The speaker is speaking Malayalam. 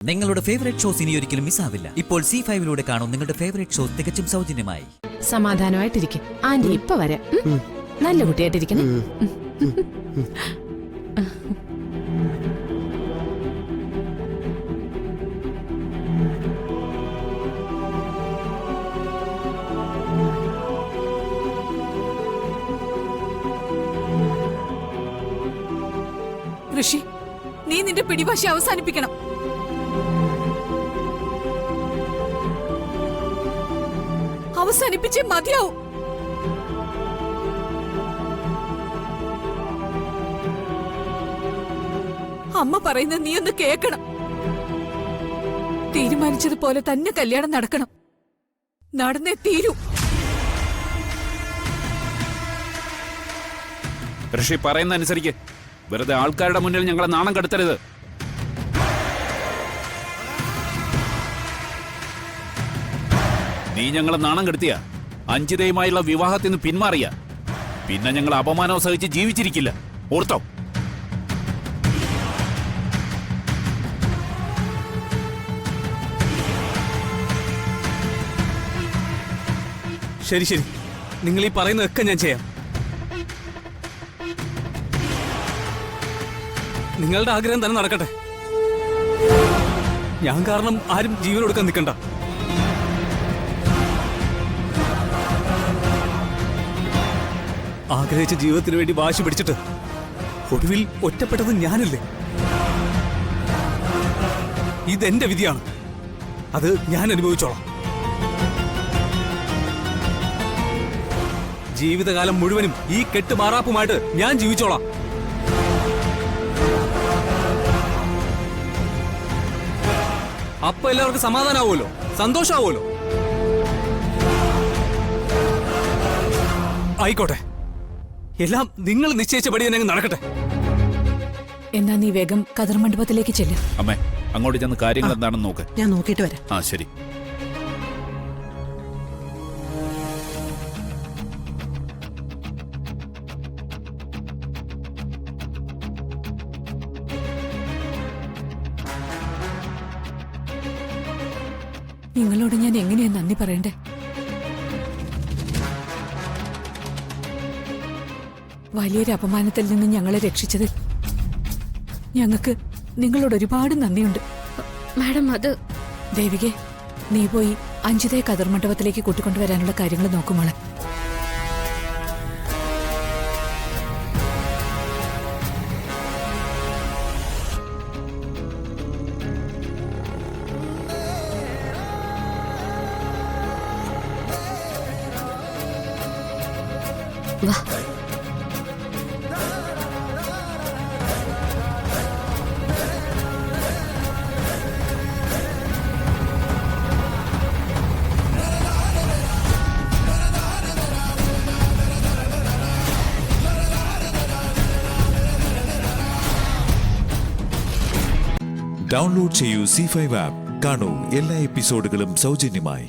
നിങ്ങളുടെ ഫേവറേറ്റ് ഷോസ് ഇനി ഒരിക്കലും മിസ്സാവില്ല. ഇപ്പോൾ C5 കാണും നിങ്ങളുടെ ഫേവറേറ്റ് ഷോസ് തികച്ചും സൗജന്യമായി. സമാധാനമായിട്ടിരിക്കും. ആന്റി ഇപ്പൊ വരാം. നല്ല കുട്ടിയായിട്ടിരിക്കണം. ഋഷി, നീ നിന്റെ പിടിവാശി അവസാനിപ്പിക്കണം. അവസാനിപ്പിച്ചേ മതിയാവും. അമ്മ പറയുന്നത് നീ ഒന്ന് കേക്കണം. തീരുമാനിച്ചതുപോലെ തന്നെ കല്യാണം നടക്കണം. നടന്നേ തീരൂ. ഋഷി പറയുന്ന അനുസരിക്ക്. വെറുതെ ആൾക്കാരുടെ മുന്നിൽ ഞങ്ങളെ നാണം കെടുത്തരുത്. നീ ഞങ്ങളെ നാണം കെടുത്തിയ അഞ്ജിതയുമായുള്ള വിവാഹത്തിൽ നിന്ന് പിന്മാറിയ പിന്നെ ഞങ്ങൾ അപമാനവും സഹിച്ച് ജീവിച്ചിരിക്കില്ല. ഓർത്തോ? ശരി ശരി, നിങ്ങൾ ഈ പറയുന്നതൊക്കെ ഞാൻ ചെയ്യാം. നിങ്ങളുടെ ആഗ്രഹം തന്നെ നടക്കട്ടെ. ഞാൻ കാരണം ആരും ജീവൻ കൊടുക്കാൻ നിൽക്കണ്ട. ആഗ്രഹിച്ച ജീവിതത്തിന് വേണ്ടി വാശി പിടിച്ചിട്ട് ഒടുവിൽ ഒറ്റപ്പെട്ടത് ഞാനല്ലേ? ഇതെന്റെ വിധിയാണ്. അത് ഞാൻ അനുഭവിച്ചോളാം. ജീവിതകാലം മുഴുവനും ഈ കെട്ടുമാറാപ്പുമായിട്ട് ഞാൻ ജീവിച്ചോളാം. അപ്പൊ എല്ലാവർക്കും സമാധാനാവുമല്ലോ, സന്തോഷാവുമല്ലോ. ആയിക്കോട്ടെ, എല്ലാം നിങ്ങൾ നിശ്ചയിച്ചപടി തന്നെ നടക്കട്ടെ. എന്നാ നീ വേഗം കതിർ മണ്ഡപത്തിലേക്ക് ചെല്ല്. അമ്മേ, അങ്ങോട്ട് ചെന്ന് കാര്യങ്ങൾ എന്താണെന്ന് നോക്ക്. ഞാൻ നോക്കിയിട്ട് വരാം. ആ ശരി. നിങ്ങളോട് ഞാൻ എങ്ങനെയാ നന്ദി പറയണ്ടേ? വലിയൊരു അപമാനത്തിൽ നിന്ന് ഞങ്ങളെ രക്ഷിച്ചതിൽ ഞങ്ങൾക്ക് നിങ്ങളോട് ഒരുപാട് നന്ദിയുണ്ട്. മാഡം, അത് ദേവികെ, നീ പോയി അഞ്ജിതയെ കതിർ മണ്ഡപത്തിലേക്ക് കൂട്ടിക്കൊണ്ടുവരാനുള്ള കാര്യങ്ങൾ നോക്കുമോളെ. വാ. ഡൗൺലോഡ് ചെയ്യൂ C5 ആപ്പ്. കാണൂ എല്ലാ എപ്പിസോഡുകളും സൗജന്യമായി.